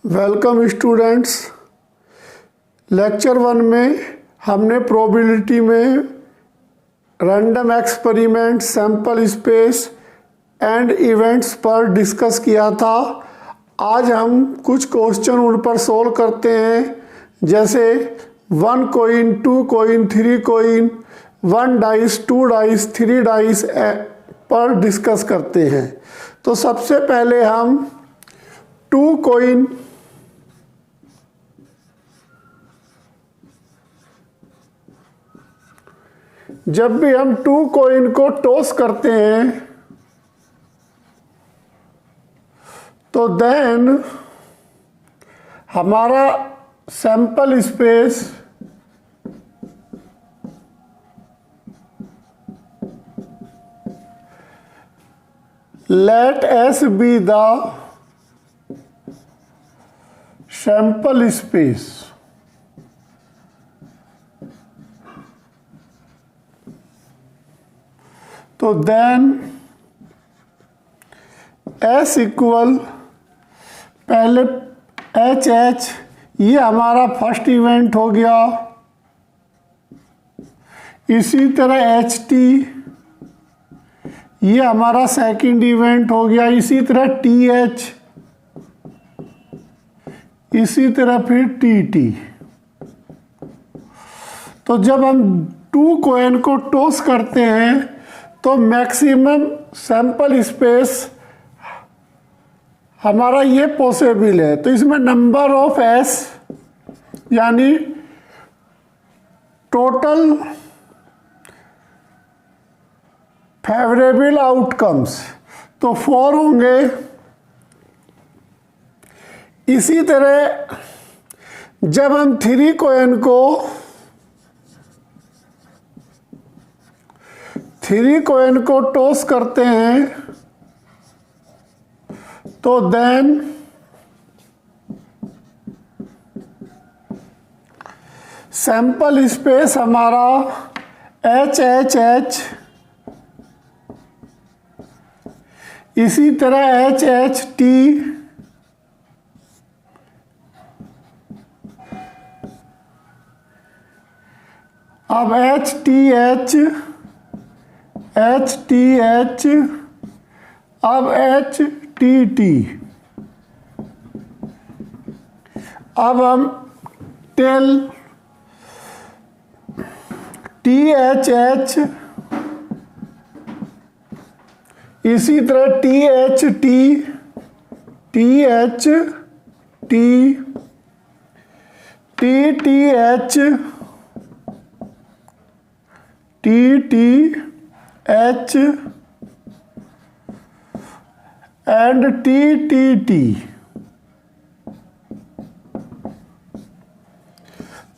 Welcome students. Lecture 1 में हमने probability में random experiment, sample space and events पर डिस्कस किया था। आज हम कुछ क्वेश्चन उन पर सोल्व करते हैं, जैसे 1 coin, 2 coin, 3 coin, 1 dice, 2 dice, 3 dice पर डिस्कस करते हैं। तो सबसे पहले हम 2 कॉइन जब भी हम 2 कॉइन को टॉस करते हैं तो देन हमारा sample space let S be the sample space. तो देन S इक्वल पहले HH, ये हमारा फर्स्ट इवेंट हो गया। इसी तरह HT, ये हमारा सेकंड इवेंट हो गया। इसी तरह TH, इसी तरह फिर TT। तो जब हम 2 कॉइन को टॉस करते हैं तो मैक्सिमम सैंपल स्पेस हमारा ये पॉसिबल है। तो इसमें नंबर ऑफ एस यानी टोटल फेवरेबल आउटकम्स तो 4 होंगे। इसी तरह जब हम 3 कॉइन को टॉस करते हैं तो देन सैंपल स्पेस हमारा HHH, इसी तरह HHT, अब HTH, HTH, अब HTT। अब हम टेल THH, इसी तरह THT, THT, TTH, TTH and TTT।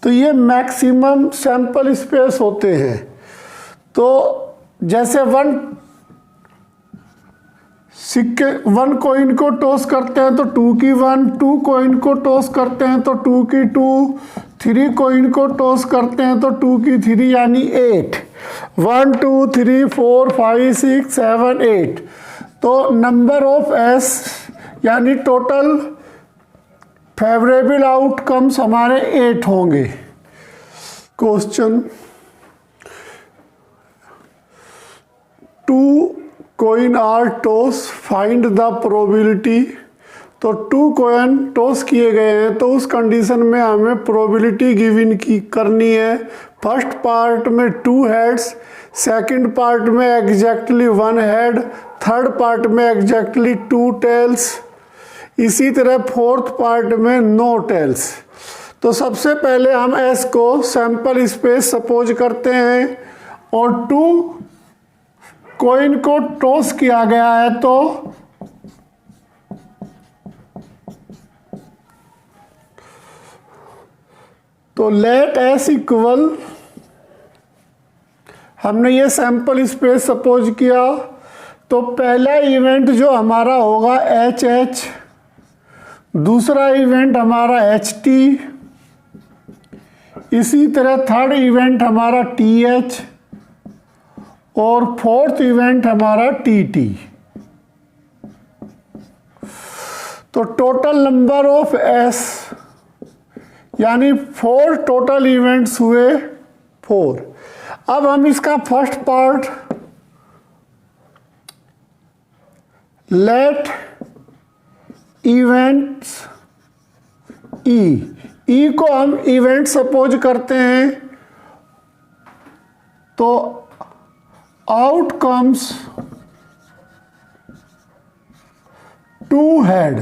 तो ये मैक्सिमम सैंपल स्पेस होते हैं। तो जैसे 1 कॉइन को टॉस करते हैं तो 2 की 1, 2 कॉइन को टॉस करते हैं तो 2 की 2, 3 कॉइन को टॉस करते हैं तो 2 की 3 यानी 8। 1 2 3 4 5 6 7 8। तो नंबर ऑफ एस यानी टोटल फेवरेबल आउटकम्स हमारे 8 होंगे। Question 2 coin are toss, find the probability. तो 2 कॉइन टॉस किए गए हैं तो उस कंडीशन में हमें प्रोबेबिलिटी गिवन की करनी है। फर्स्ट पार्ट में 2 हेड्स, सेकंड पार्ट में एग्जैक्टली 1 हेड, थर्ड पार्ट में एग्जैक्टली 2 टेल्स, इसी तरह फोर्थ पार्ट में नो टेल्स। तो सबसे पहले हम एस को सैंपल स्पेस सपोज करते हैं और 2 कॉइन को टॉस किया गया है तो लेट एस इक्वल, हमने ये सैंपल स्पेस सपोज किया तो पहला इवेंट जो हमारा होगा HH, दूसरा इवेंट हमारा HT, इसी तरह थर्ड इवेंट हमारा TH और फोर्थ इवेंट हमारा TT। तो टोटल नंबर ऑफ एस यानी 4 टोटल इवेंट्स हुए 4। अब हम इसका फर्स्ट पार्ट लेट इवेंट्स ई को हम इवेंट सपोज करते हैं, तो आउटकम्स टू हेड।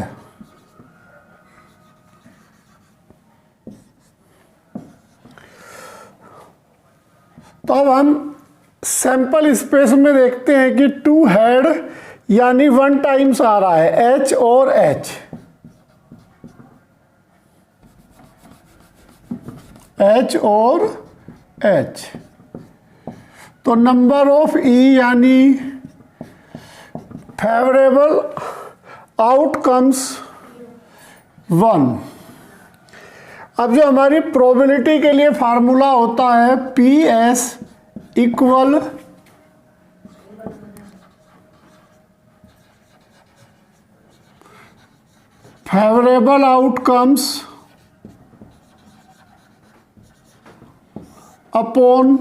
तो अब हम सैंपल स्पेस में देखते हैं कि 2 हेड यानी 1 टाइम्स आ रहा है H और H, H और H। तो नंबर ऑफ E यानी फेवरेबल आउटकम्स 1। अब जो हमारी प्रोबेबिलिटी के लिए फार्मूला होता है PS equal favourable outcomes upon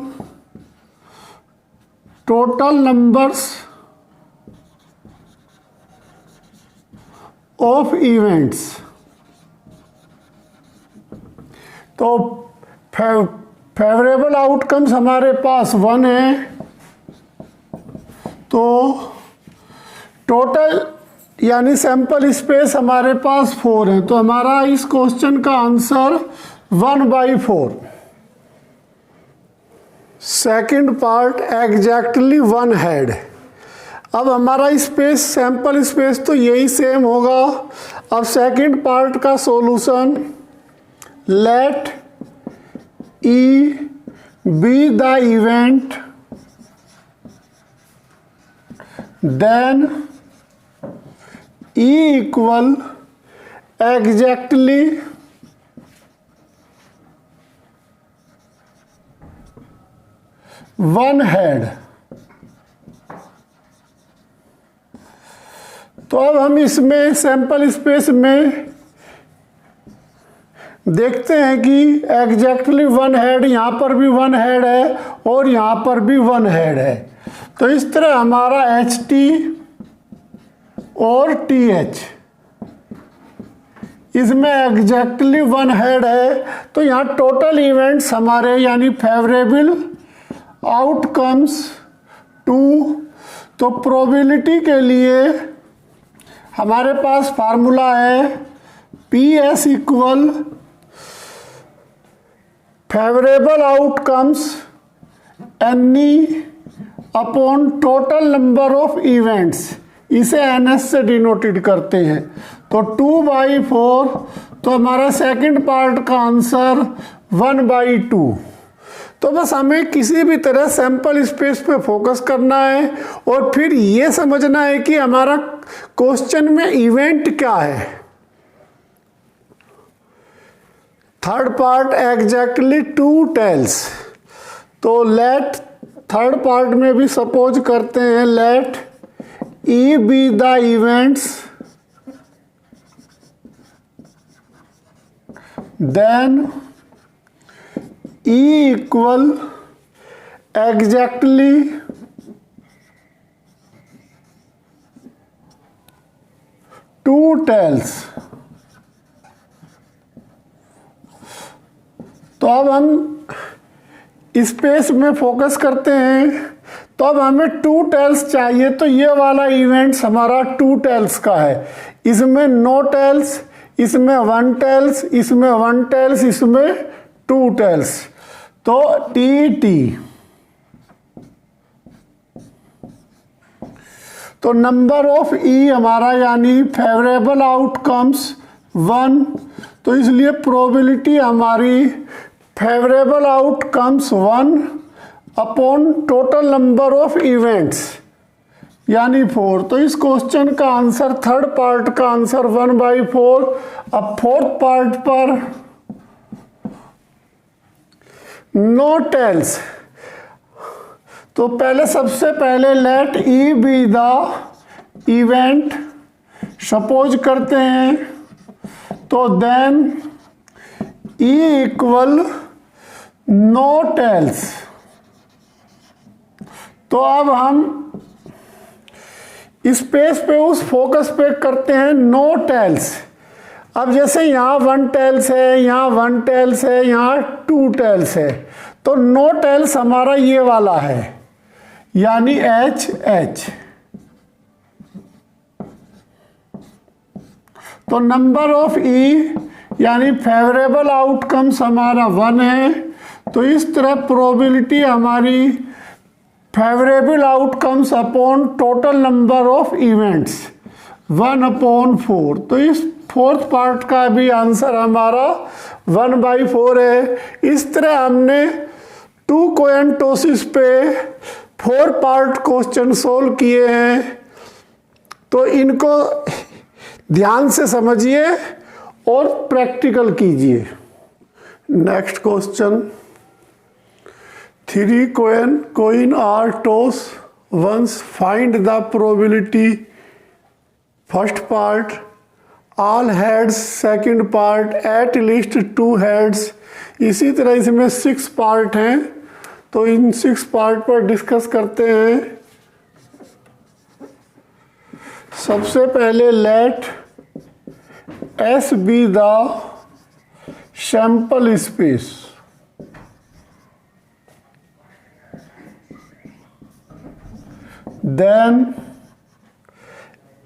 total numbers of events. तो फेवरेबल आउटकम्स हमारे पास 1 है, तो टोटल यानी सैंपल स्पेस हमारे पास 4 है, तो हमारा इस क्वेश्चन का answer 1/4। Second part exactly 1 head. अब हमारा स्पेस सैंपल स्पेस तो यही सेम होगा। अब सेकंड पार्ट का solution let E be the event then E equal exactly 1 head। तो अब हम इसमें सैंपल स्पेस में देखते हैं कि एग्जैक्टली 1 हेड, यहाँ पर भी 1 हेड है और यहाँ पर भी 1 हेड है। तो इस तरह हमारा HT और TH इसमें एग्जैक्टली 1 हेड है, तो यहाँ टोटल इवेंट्स हमारे यानी फेवरेबल आउटकम्स 2। तो प्रोबेबिलिटी के लिए हमारे पास फार्मूला है PS equal favourable outcomes NE upon total number of events, इसे NS से डिनोटेड करते हैं। तो 2/4, तो हमारा सेकंड पार्ट का आंसर 1/2। तो बस हमें किसी भी तरह सैंपल स्पेस पे फोकस करना है और फिर ये समझना है कि हमारा क्वेश्चन में इवेंट क्या है। Third part exactly 2 tails. तो लेट थर्ड पार्ट में भी सपोज करते हैं let E be the events then E equal exactly 2 tails। तो अब हम स्पेस में फोकस करते हैं, तो अब हमें 2 टेल्स चाहिए। तो ये वाला इवेंट्स हमारा 2 टेल्स का है, इसमें नो टेल्स, इसमें 1 टेल्स, इसमें 1 टेल्स, इसमें 2 टेल्स। तो TT। तो नंबर ऑफ E हमारा यानी फेवरेबल आउटकम्स 1, तो इसलिए प्रोबेबिलिटी हमारी favourable outcomes 1 upon total number of events यानी 4। तो इस क्वेश्चन का आंसर थर्ड पार्ट का आंसर 1/4। अब फोर्थ पार्ट पर नो टेल्स। तो पहले सबसे पहले let E be the event suppose करते हैं, तो then E equal no tails. तो अब हम स्पेस पे उस फोकस पे करते हैं नो टेल्स। अब जैसे यहाँ 1 टेल्स है, यहाँ 1 टेल्स है, यहाँ 2 टेल्स है, तो नो टेल्स हमारा ये वाला है, यानी H। तो नंबर ऑफ E यानी फेवरेबल आउटकम्स हमारा 1 है। तो इस तरह प्रोबेबिलिटी हमारी favourable outcomes upon total number of events 1/4। तो इस फोर्थ पार्ट का भी आंसर हमारा 1/4 है। इस तरह हमने 2 कॉइन टॉसिस पे 4 पार्ट क्वेश्चन सोल्व किए हैं। तो इनको ध्यान से समझिए और प्रैक्टिकल कीजिए। Next question, 3 coin are tossed once, find the probability। First part all heads, second part at least 2 heads। इसी तरह इसमें 6 पार्ट हैं, तो इन 6 पार्ट पर डिस्कस करते हैं। सबसे पहले let S be the sample space। then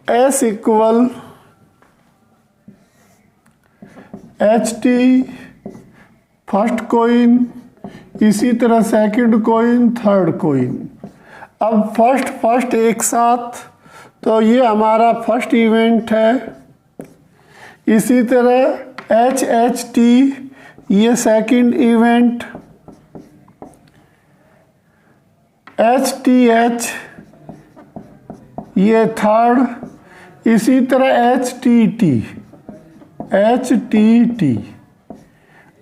S equal HT first coin, इसी तरह सेकंड कोइन, थर्ड कोइन। अब फर्स्ट एक साथ, तो ये हमारा फर्स्ट इवेंट है। इसी तरह HT ये सेकंड इवेंट, HTH ये थर्ड, इसी तरह HTT।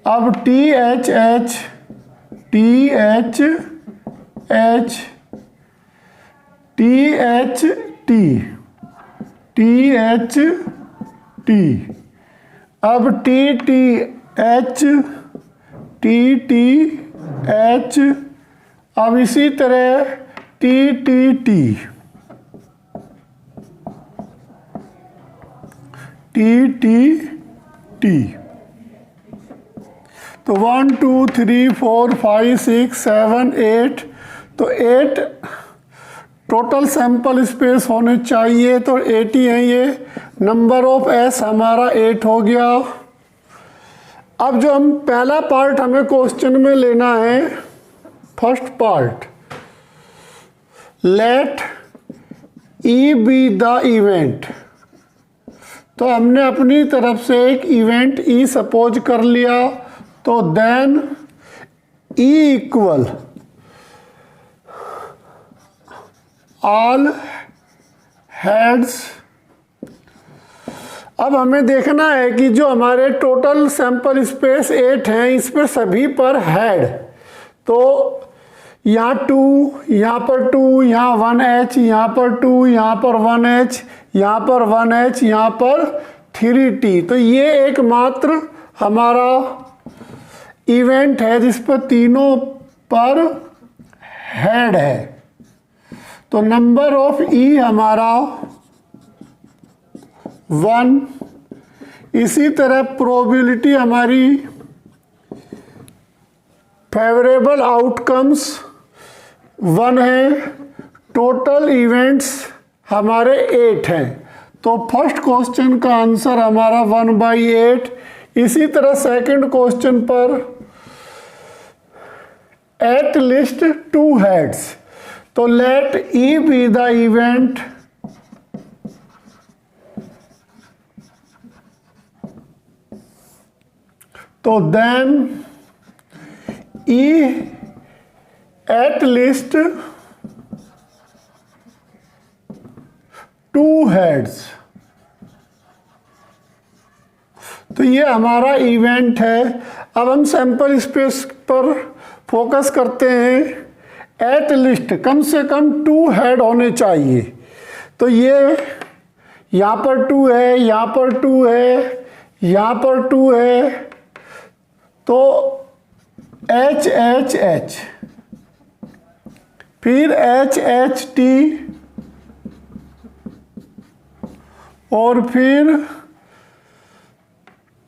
अब THH THT, अब TTH, अब इसी तरह TTT। तो 1 2 3 4 5 6 7 8, तो 8 टोटल सैंपल स्पेस होने चाहिए, तो 80 है। ये नंबर ऑफ S हमारा 8 हो गया। अब जो हम पहला पार्ट हमें क्वेश्चन में लेना है, first part, let E be the event. तो हमने अपनी तरफ से एक इवेंट E सपोज कर लिया, तो then E equal all heads. अब हमें देखना है कि जो हमारे टोटल सैंपल स्पेस 8 हैं, इस पर सभी पर हेड, तो यहाँ 2, यहाँ पर 2, यहाँ 1H, यहाँ पर 2, यहाँ पर 1H, यहाँ पर 1H, यहाँ पर 3T। तो ये एकमात्र हमारा इवेंट है जिस पर तीनों पर हेड है। तो नंबर ऑफ E हमारा 1। इसी तरह प्रोबेबिलिटी हमारी फेवरेबल आउटकम्स 1 है। टोटल इवेंट्स हमारे 8 हैं, तो फर्स्ट क्वेश्चन का आंसर हमारा 1/8। इसी तरह सेकंड क्वेश्चन पर एट लीस्ट 2 हेड्स, तो let E be the event. तो then E at least 2 heads. तो ये हमारा इवेंट है। अब हम सैंपल स्पेस पर फोकस करते हैं। एट लीस्ट कम से कम 2 हेड होने चाहिए। तो ये यहाँ पर 2 है, यहाँ पर 2 है, यहाँ पर 2 है, तो H H H, फिर H H T, और फिर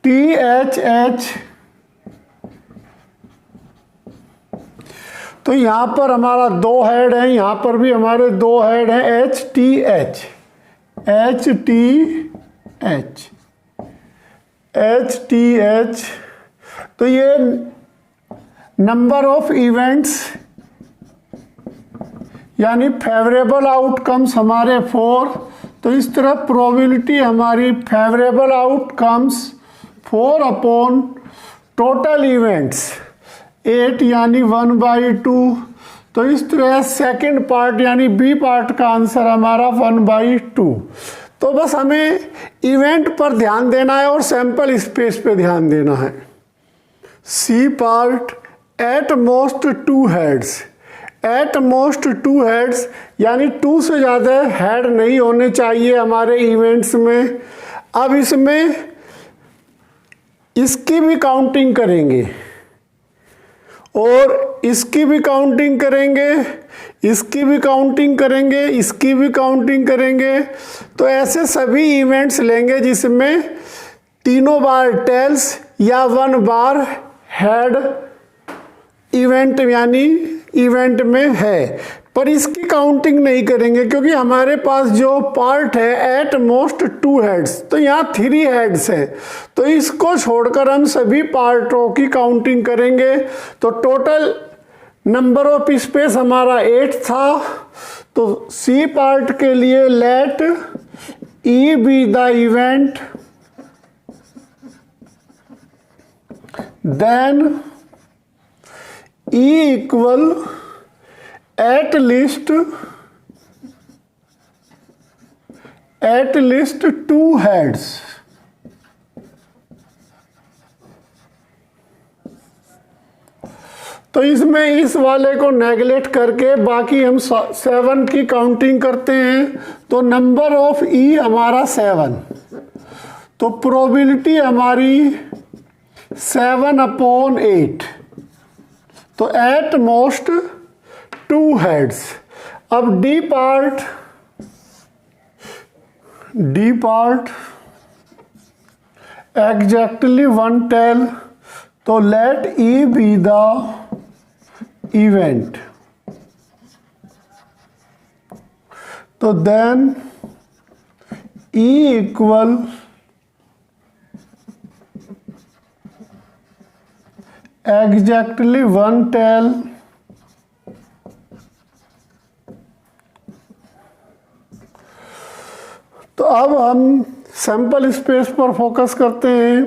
T H H। तो यहाँ पर हमारा 2 हेड है, यहाँ पर भी हमारे 2 हेड हैं, H T H, H T H, H T H। तो ये नंबर ऑफ इवेंट्स यानी फेवरेबल आउटकम्स हमारे 4। तो इस तरह प्रोबेबिलिटी हमारी favourable outcomes 4 upon total events 8 यानी 1/2। तो इस तरह सेकंड पार्ट यानी बी पार्ट का आंसर हमारा 1/2। तो बस हमें इवेंट पर ध्यान देना है और सैंपल स्पेस पे ध्यान देना है। C part at most 2 heads, at most 2 heads यानी 2 से ज़्यादा हेड नहीं होने चाहिए हमारे इवेंट्स में। अब इसमें इसकी भी काउंटिंग करेंगे और इसकी भी काउंटिंग करेंगे, इसकी भी काउंटिंग करेंगे, इसकी भी काउंटिंग करेंगे। तो ऐसे सभी इवेंट्स लेंगे जिसमें 3 बार टेल्स या 1 बार हेड इवेंट यानी इवेंट में है, पर इसकी काउंटिंग नहीं करेंगे क्योंकि हमारे पास जो पार्ट है एट मोस्ट 2 हेड्स, तो यहाँ 3 हेड्स है। तो इसको छोड़कर हम सभी पार्टों की काउंटिंग करेंगे। तो टोटल नंबर ऑफ स्पेस हमारा 8 था। तो सी पार्ट के लिए let E be the event, then E equal at least 2 heads। तो इसमें इस वाले को नेगलेक्ट करके बाकी हम 7 की काउंटिंग करते हैं। तो नंबर ऑफ ई हमारा 7, तो प्रोबेबिलिटी हमारी 7/8। तो एट मोस्ट 2 हेड्स। अब डी पार्ट एग्जैक्टली 1 टेल। तो let E be the event, तो then E equal exactly 1 tail तो अब हम सैंपल स्पेस पर फोकस करते हैं।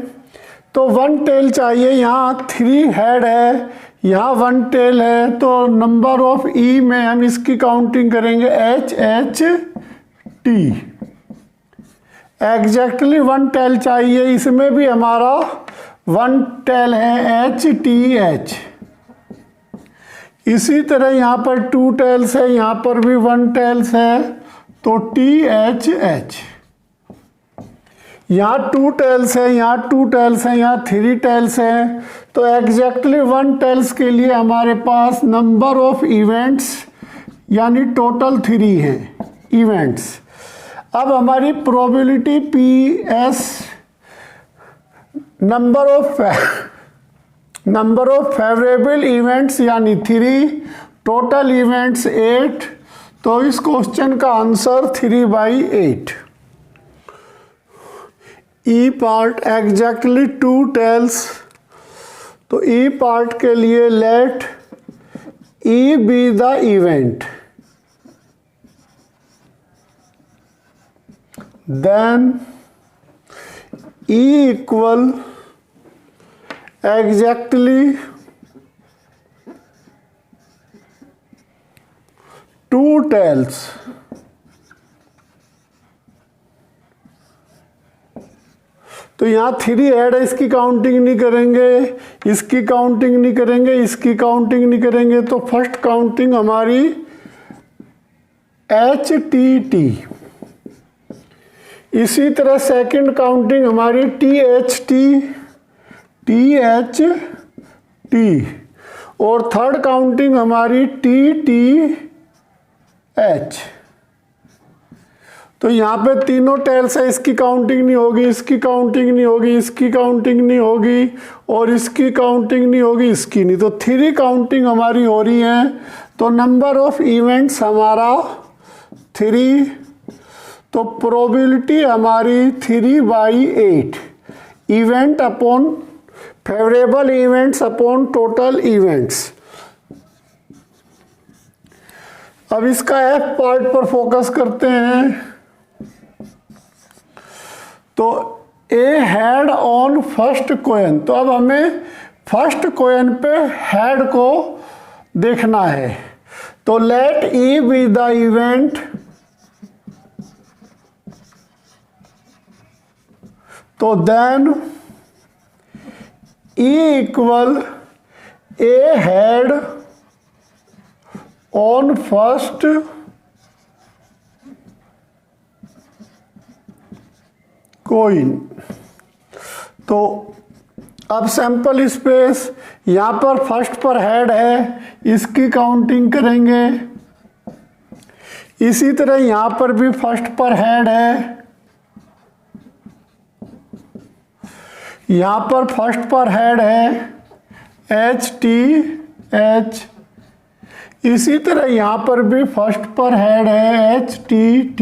तो 1 टेल चाहिए, यहाँ 3 हेड है, यहाँ 1 टेल है। तो नंबर ऑफ ई में हम इसकी काउंटिंग करेंगे H H T। Exactly 1 tail चाहिए, इसमें भी हमारा 1 टेल है H T H। इसी तरह यहाँ पर 2 टेल्स है, यहाँ पर भी 1 टेल्स है, तो T H H। यहाँ 2 टेल्स है, यहाँ 2 टेल्स है, यहाँ 3 टेल्स है। तो एग्जैक्टली 1 टेल्स के लिए हमारे पास नंबर ऑफ इवेंट्स यानी टोटल 3 हैं इवेंट्स। अब हमारी probability PS number of favourable events यानी 3, टोटल इवेंट्स 8। तो इस क्वेश्चन का answer 3/8। E part exactly 2 tails. तो ई पार्ट के लिए let E be the event, then E equal exactly 2 tails. तो यहाँ 3 हेड है, इसकी काउंटिंग नहीं करेंगे, इसकी काउंटिंग नहीं करेंगे, इसकी काउंटिंग नहीं करेंगे। तो फर्स्ट काउंटिंग हमारी H T T। इसी तरह सेकंड काउंटिंग हमारी THT और थर्ड काउंटिंग हमारी TTH। तो यहाँ पे तीनों टेल्स है, इसकी काउंटिंग नहीं होगी, इसकी काउंटिंग नहीं होगी, इसकी काउंटिंग नहीं होगी और इसकी काउंटिंग नहीं होगी, इसकी नहीं। तो 3 काउंटिंग हमारी हो रही है। तो नंबर ऑफ इवेंट्स हमारा 3, तो प्रोबेबिलिटी हमारी 3/8 event upon favourable events upon total events. अब इसका F पार्ट पर फोकस करते हैं। तो ए हैड ऑन फर्स्ट कॉइन, तो अब हमें फर्स्ट कॉइन पे हेड को देखना है। तो let E be the event, तो then E equal a head on first coin. तो अब सैंपल स्पेस, यहाँ पर फर्स्ट पर हेड है, इसकी काउंटिंग करेंगे। इसी तरह यहाँ पर भी फर्स्ट पर हेड है, यहाँ पर फर्स्ट पर हेड है HTH। इसी तरह यहाँ पर भी फर्स्ट पर हेड है HTT।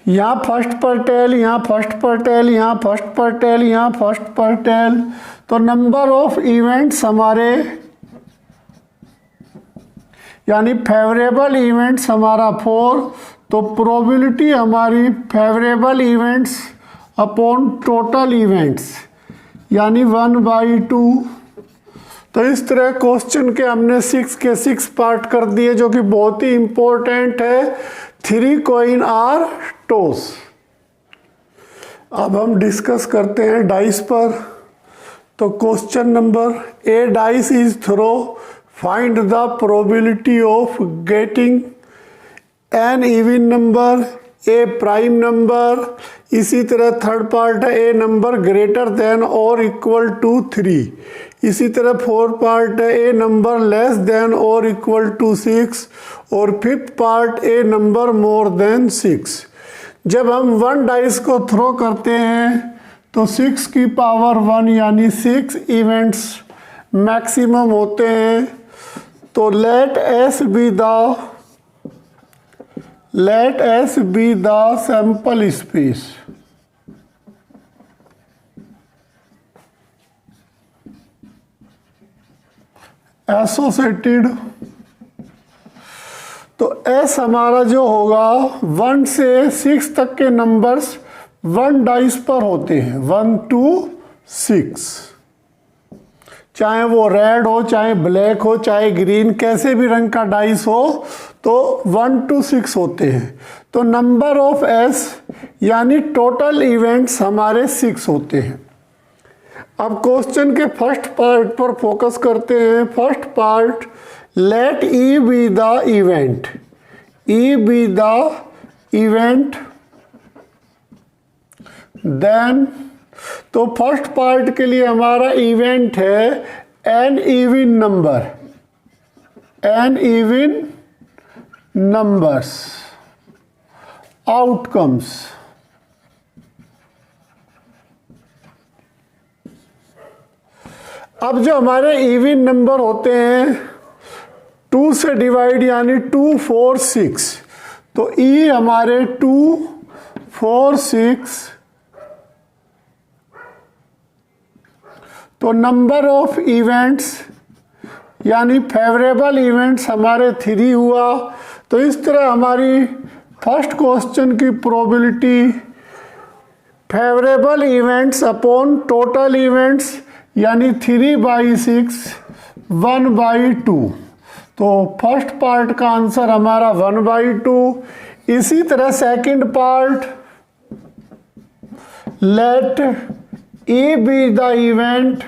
यहाँ फर्स्ट पर टेल, यहाँ फर्स्ट पर टेल, यहाँ फर्स्ट पर टेल, यहाँ फर्स्ट पर टेल। तो नंबर ऑफ इवेंट्स हमारे यानी फेवरेबल इवेंट्स हमारा 4। तो प्रोबेबिलिटी हमारी favourable events upon total events यानी 1/2। तो इस तरह क्वेश्चन के हमने 6 के 6 पार्ट कर दिए, जो कि बहुत ही इंपॉर्टेंट है। 3 कॉइन आर टॉस। अब हम डिस्कस करते हैं डाइस पर। तो question number, a dice is throw, find the probability of getting an even number, a prime number. इसी तरह थर्ड पार्ट है ए नंबर ग्रेटर देन और इक्वल टू 3। इसी तरह फोर्थ पार्ट है ए नंबर लेस देन और equal to 6 और fifth part a number more than 6। जब हम 1 डाइस को थ्रो करते हैं तो 6 की पावर 1 यानी 6 इवेंट्स मैक्सिमम होते हैं। तो let S be the sample space. Associated, तो एस हमारा जो होगा 1 से 6 तक के नंबर्स 1 डाइस पर होते हैं, 1 to 6। चाहे वो रेड हो, चाहे ब्लैक हो, चाहे ग्रीन, कैसे भी रंग का डाइस हो, तो 1 to 6 होते हैं। तो नंबर ऑफ एस यानी टोटल इवेंट्स हमारे 6 होते हैं। अब क्वेश्चन के फर्स्ट पार्ट पर फोकस करते हैं। First part, let E be the event, E be the event then. तो फर्स्ट पार्ट के लिए हमारा इवेंट है an even number, an even numbers outcomes. अब जो हमारे इवन नंबर होते हैं 2 से डिवाइड यानी 2, 4, 6। तो ई हमारे 2, 4, 6। तो नंबर ऑफ इवेंट्स यानी फेवरेबल इवेंट्स हमारे 3 हुआ। तो इस तरह हमारी फर्स्ट क्वेश्चन की probability favourable events upon total events यानी 3/6, 1/2। तो फर्स्ट पार्ट का आंसर हमारा 1/2। इसी तरह second part, let E be the event,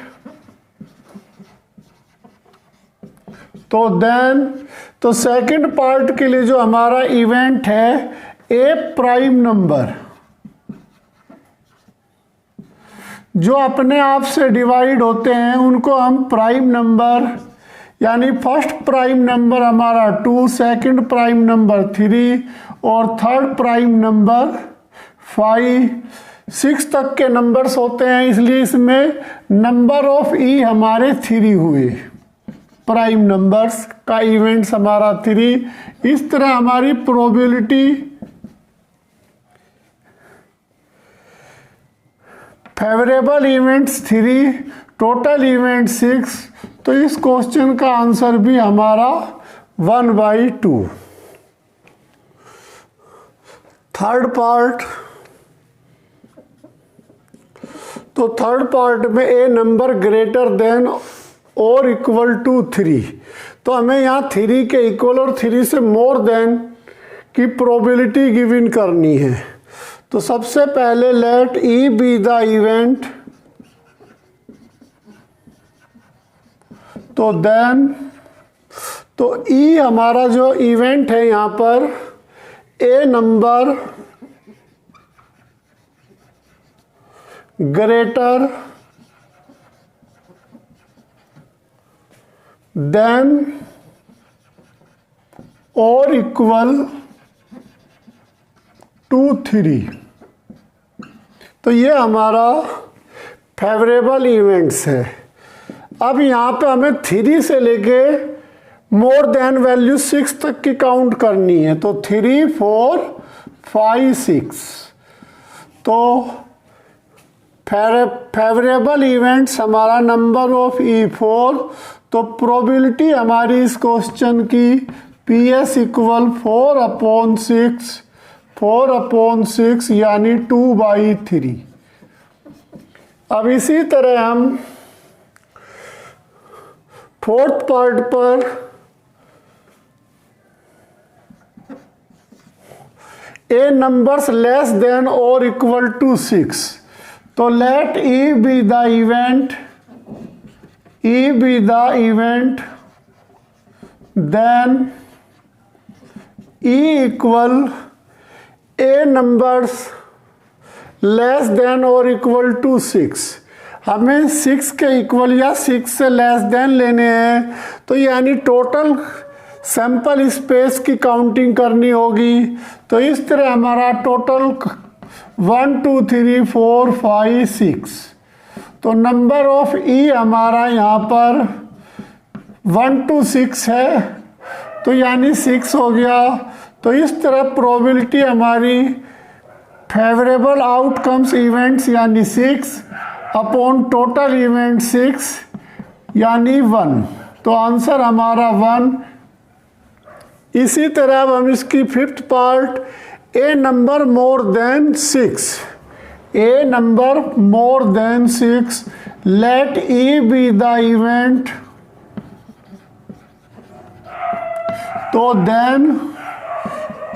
तो देन, तो सेकंड पार्ट के लिए जो हमारा इवेंट है ए प्राइम नंबर जो अपने आप से डिवाइड होते हैं उनको हम प्राइम नंबर, यानी फर्स्ट प्राइम नंबर हमारा 2, सेकंड प्राइम नंबर 3 और थर्ड प्राइम नंबर 5, 6 तक के नंबर्स होते हैं, इसलिए इसमें नंबर ऑफ ई हमारे 3 हुए। प्राइम नंबर्स का इवेंट्स हमारा 3। इस तरह हमारी probability favourable events 3, total event 6, तो इस क्वेश्चन का आंसर भी हमारा 1/2। थर्ड पार्ट, तो थर्ड पार्ट में ए नंबर ग्रेटर देन और इक्वल टू 3, तो हमें यहाँ 3 के इक्वल और 3 से मोर देन की प्रोबेबिलिटी गिवन करनी है। तो सबसे पहले let E be the event, तो देन, तो ई हमारा जो इवेंट है यहाँ पर ए नंबर ग्रेटर देन और इक्वल टू 3, तो ये हमारा फेवरेबल इवेंट्स है। अब यहाँ पे हमें 3 से लेके मोर देन वैल्यू 6 तक की काउंट करनी है, तो 3, 4, 5, 6, तो फेवरेबल इवेंट्स हमारा नंबर ऑफ ई 4, तो प्रोबेबिलिटी हमारी इस क्वेश्चन की PS इक्वल 4/6 यानी 2/3। अब इसी तरह हम फोर्थ पार्ट पर ए नंबर्स लेस देन और इक्वल टू 6, तो let E be the event then E equal a numbers less than और इक्वल टू 6। हमें 6 के इक्वल या 6 से लेस देन लेने हैं, तो यानी टोटल सैंपल स्पेस की काउंटिंग करनी होगी। तो इस तरह हमारा टोटल 1 2 3 4 5 6, तो नंबर ऑफ ई हमारा यहाँ पर 1 to 6 है, तो यानी 6 हो गया। तो इस तरह प्रोबेबिलिटी हमारी फेवरेबल आउटकम्स इवेंट्स यानी 6 अपॉन टोटल इवेंट 6 यानी 1, तो आंसर हमारा 1। इसी तरह अब हम इसकी fifth part, a number more than 6, a number more than 6, let E be the event, तो then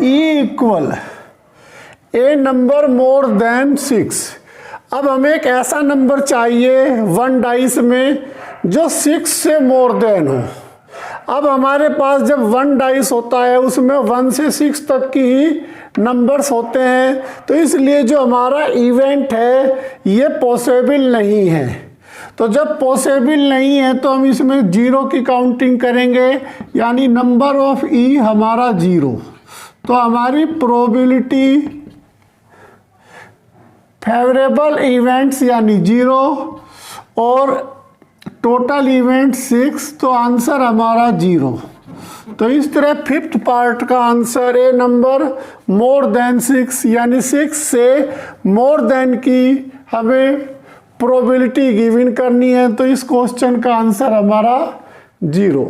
E equal a number more than 6। अब हमें एक ऐसा नंबर चाहिए 1 डाइस में जो 6 से मोर देन हो। अब हमारे पास जब 1 डाइस होता है उसमें 1 से 6 तक की ही नंबर्स होते हैं, तो इसलिए जो हमारा इवेंट है ये पॉसिबल नहीं है। तो जब पॉसिबल नहीं है तो हम इसमें 0 की काउंटिंग करेंगे, यानी नंबर ऑफ ई हमारा 0। तो हमारी प्रोबेबिलिटी फेवरेबल इवेंट्स यानी 0 और टोटल इवेंट 6, तो आंसर हमारा 0। तो इस तरह फिफ्थ पार्ट का answer A number more than 6 यानी 6 से मोर देन की हमें प्रोबेबिलिटी गिवन करनी है, तो इस क्वेश्चन का आंसर हमारा 0।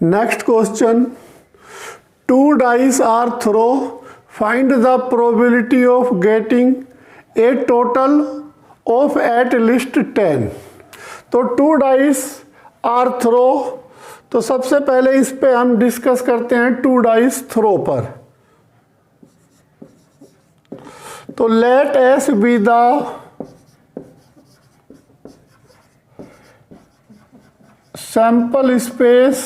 Next question, 2 dice are throw, find the probability of getting a total of at least 10। तो 2 डाइस आर थ्रो, तो सबसे पहले इस पे हम डिस्कस करते हैं 2 डाइस थ्रो पर। तो let S be the sample space,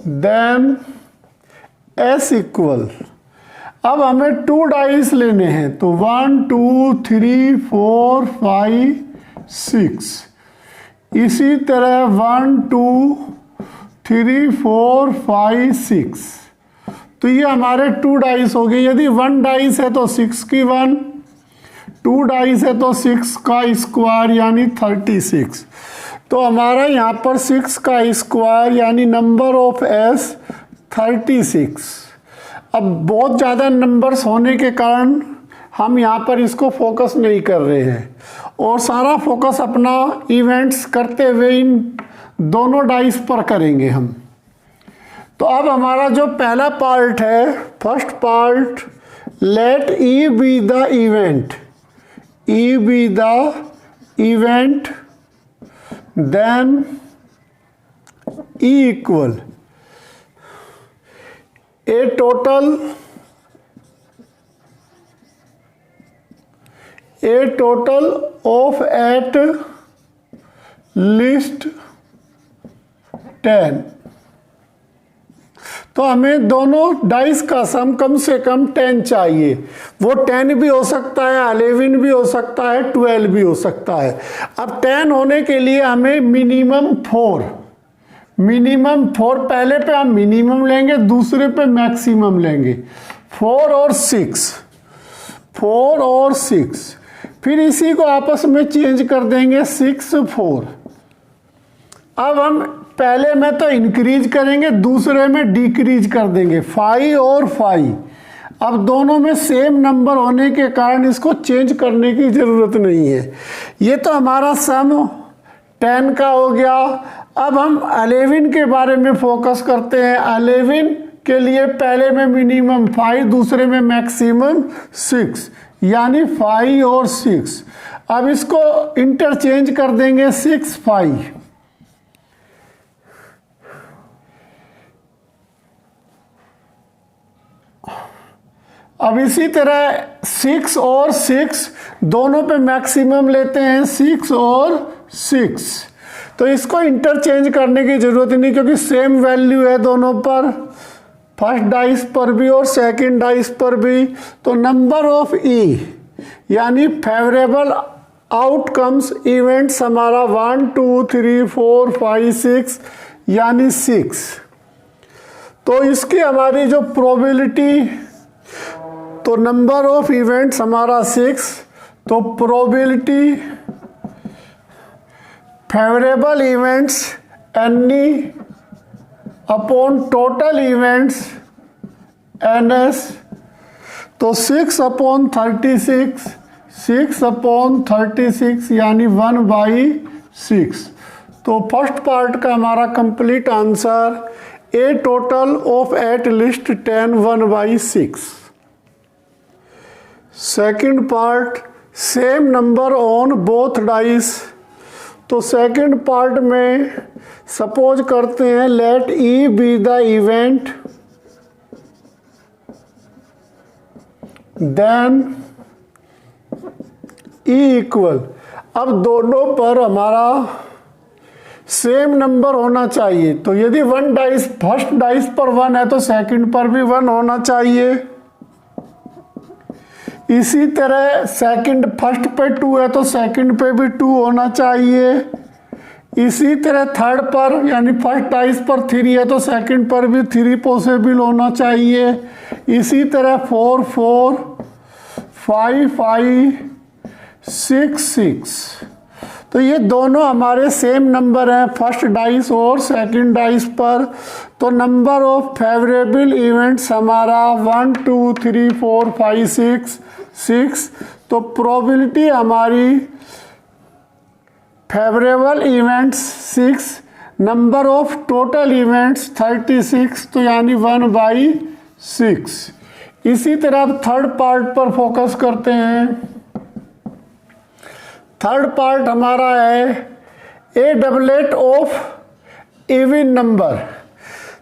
then S equal, अब हमें 2 डाइस लेने हैं तो 1 2 3 4 5 6, इसी तरह 1 2 3 4 5 6, तो ये हमारे 2 डाइस हो गए। यदि 1 डाइस है तो 6 की 1, 2 डाइस है तो 6 का स्क्वायर यानी 36। तो हमारा यहाँ पर 6 का स्क्वायर यानी नंबर ऑफ एस 36। अब बहुत ज़्यादा नंबर्स होने के कारण हम यहाँ पर इसको फोकस नहीं कर रहे हैं और सारा फोकस अपना इवेंट्स करते हुए इन दोनों डाइस पर करेंगे हम। तो अब हमारा जो पहला पार्ट है, first part, let E be the event, E be the event, then E equal a total of at least 10। तो हमें दोनों डाइस का सम कम से कम 10 चाहिए। वो 10 भी हो सकता है, 11 भी हो सकता है, 12 भी हो सकता है। अब 10 होने के लिए हमें मिनिमम 4 पहले पे हम मिनिमम लेंगे, दूसरे पे मैक्सिमम लेंगे। 4 और 6, फिर इसी को आपस में चेंज कर देंगे 6 4। अब हम पहले में तो इंक्रीज करेंगे, दूसरे में डिक्रीज कर देंगे 5 और 5। अब दोनों में सेम नंबर होने के कारण इसको चेंज करने की ज़रूरत नहीं है। ये तो हमारा सम 10 का हो गया। अब हम 11 के बारे में फोकस करते हैं। 11 के लिए पहले में मिनिमम 5, दूसरे में मैक्सिमम 6, यानी 5 और 6। अब इसको इंटरचेंज कर देंगे 6 5। अब इसी तरह 6 और 6 दोनों पे मैक्सिमम लेते हैं, 6 और 6। तो इसको इंटरचेंज करने की ज़रूरत नहीं क्योंकि सेम वैल्यू है दोनों पर, फर्स्ट डाइस पर भी और सेकंड डाइस पर भी। तो नंबर ऑफ ई यानी फेवरेबल आउटकम्स इवेंट्स हमारा 1 2 3 4 5 6 यानी 6। तो इसकी हमारी जो प्रोबेबिलिटी, तो नंबर ऑफ इवेंट्स हमारा 6, तो probability favourable events any upon total events NS, तो 6 अपॉन 36, 6 अपॉन 36 यानी 1/6। तो फर्स्ट पार्ट का हमारा complete answer a total of at least 10 1/6। Second part, same number on both dice. तो सेकंड पार्ट में suppose करते हैं let E be the event, then E equal. अब दोनों पर हमारा सेम नंबर होना चाहिए। तो यदि 1 डाइस, फर्स्ट डाइस पर 1 है तो सेकंड पर भी 1 होना चाहिए। इसी तरह सेकंड, फर्स्ट पे 2 है तो सेकंड पे भी 2 होना चाहिए। इसी तरह थर्ड पर यानी फर्स्ट डाइस पर 3 है तो सेकंड पर भी 3 पॉसिबल होना चाहिए। इसी तरह 4 4 5 5 6 6। तो ये दोनों हमारे सेम नंबर हैं फर्स्ट डाइस और सेकंड डाइस पर। तो नंबर ऑफ फेवरेबल इवेंट्स हमारा 1 2 3 4 5 6। तो प्रोबेबिलिटी हमारी favourable events 6, number of total events 36, तो यानी 1/6। इसी तरह थर्ड पार्ट पर फोकस करते हैं। थर्ड पार्ट हमारा है ए डबलेट ऑफ इवन नंबर।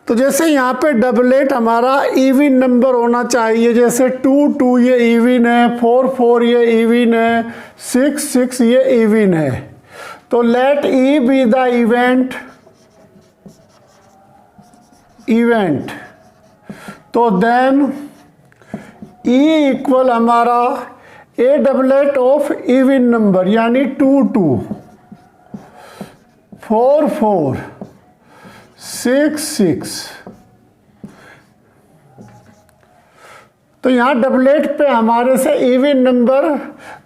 तो जैसे यहाँ पे डबलेट हमारा इवन नंबर होना चाहिए, जैसे 2 2 ये इवन है, 4 4 ये इवन है, 6 6 ये इवन है। तो let E be the event, तो देन E इक्वल हमारा a doublet of even number यानी 2 2 4 4 6 6। तो यहाँ डबलेट पे हमारे से इवन नंबर,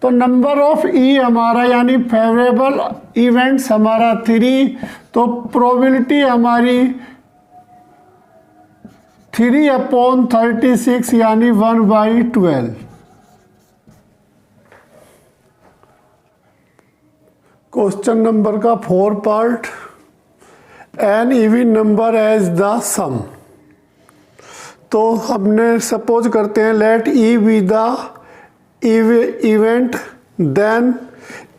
तो नंबर ऑफ ई हमारा यानी फेवरेबल इवेंट्स हमारा 3, तो प्रोबेबिलिटी हमारी 3/36 यानी 1/12। क्वेश्चन नंबर का 4 part, an even number as the sum. तो हमने सपोज करते हैं let E be the event then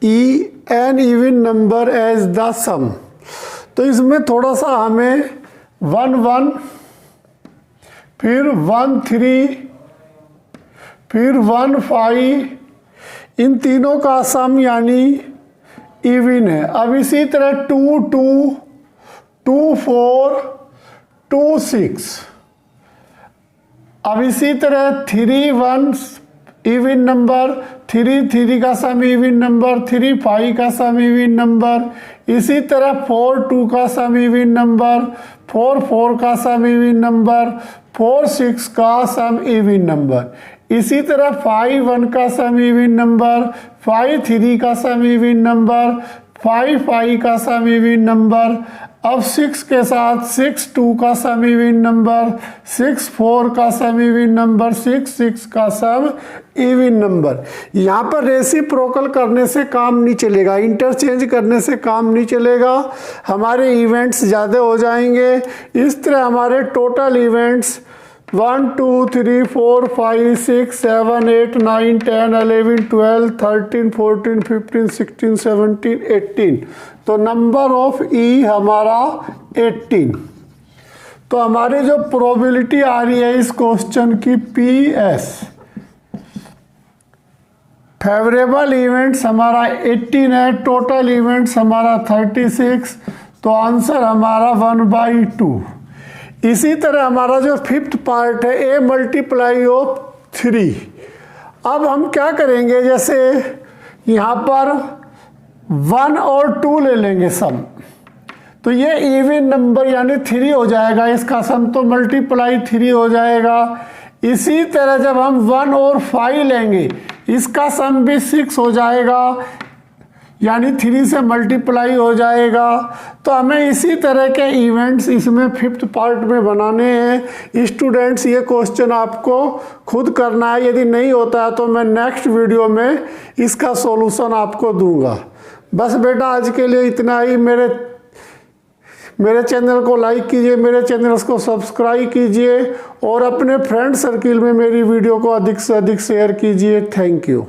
E an even number as the sum. तो इसमें थोड़ा सा हमें 1 1 फिर 1 3 फिर 1 5 इन तीनों का सम यानी इवन है। अब इसी तरह 2 2 2 4 2 6। अब इसी तरह 3 1 इवन नंबर, 3 3 का सम इवन नंबर, 3 5 का सम इवन नंबर। इसी तरह 4 2 का सम इवन नंबर, 4 4 का सम इवन नंबर, 4 6 का सम इवन नंबर। इसी तरह 5 1 का सम इवन नंबर, 5 3 का सम इवन नंबर, 5 5 का सम इवन नंबर। अब 6 के साथ 6 2 का सम इवन नंबर, 6 4 का सम इवन नंबर, 6 6 का सम इवन नंबर। यहाँ पर रेसिप्रोकल करने से काम नहीं चलेगा, इंटरचेंज करने से काम नहीं चलेगा, हमारे इवेंट्स ज़्यादा हो जाएंगे। इस तरह हमारे टोटल इवेंट्स 1 2 3 4 5 6 7 8 9 10 11 12 13 14 15 16 17 18। तो नंबर ऑफ ई हमारा 18। तो हमारी जो प्रोबेबिलिटी आ रही है इस क्वेश्चन की PS, फेवरेबल इवेंट्स हमारा 18 है, टोटल इवेंट्स हमारा 36। तो आंसर हमारा 1/2। इसी तरह हमारा जो 5th पार्ट है ए मल्टीप्लाई ऑफ 3। अब हम क्या करेंगे, जैसे यहाँ पर 1 और 2 ले लेंगे सम, तो ये इवन नंबर यानी 3 हो जाएगा, इसका सम तो मल्टीप्लाई 3 हो जाएगा। इसी तरह जब हम 1 और 5 लेंगे इसका सम भी 6 हो जाएगा यानी 3 से मल्टीप्लाई हो जाएगा। तो हमें इसी तरह के इवेंट्स इसमें 5th पार्ट में बनाने हैं। स्टूडेंट्स ये क्वेश्चन आपको खुद करना है, यदि नहीं होता है तो मैं नेक्स्ट वीडियो में इसका सॉल्यूशन आपको दूंगा। बस बेटा आज के लिए इतना ही। मेरे चैनल को लाइक कीजिए, मेरे चैनल को सब्सक्राइब कीजिए और अपने फ्रेंड सर्किल में मेरी वीडियो को अधिक से अधिक शेयर कीजिए। Thank you.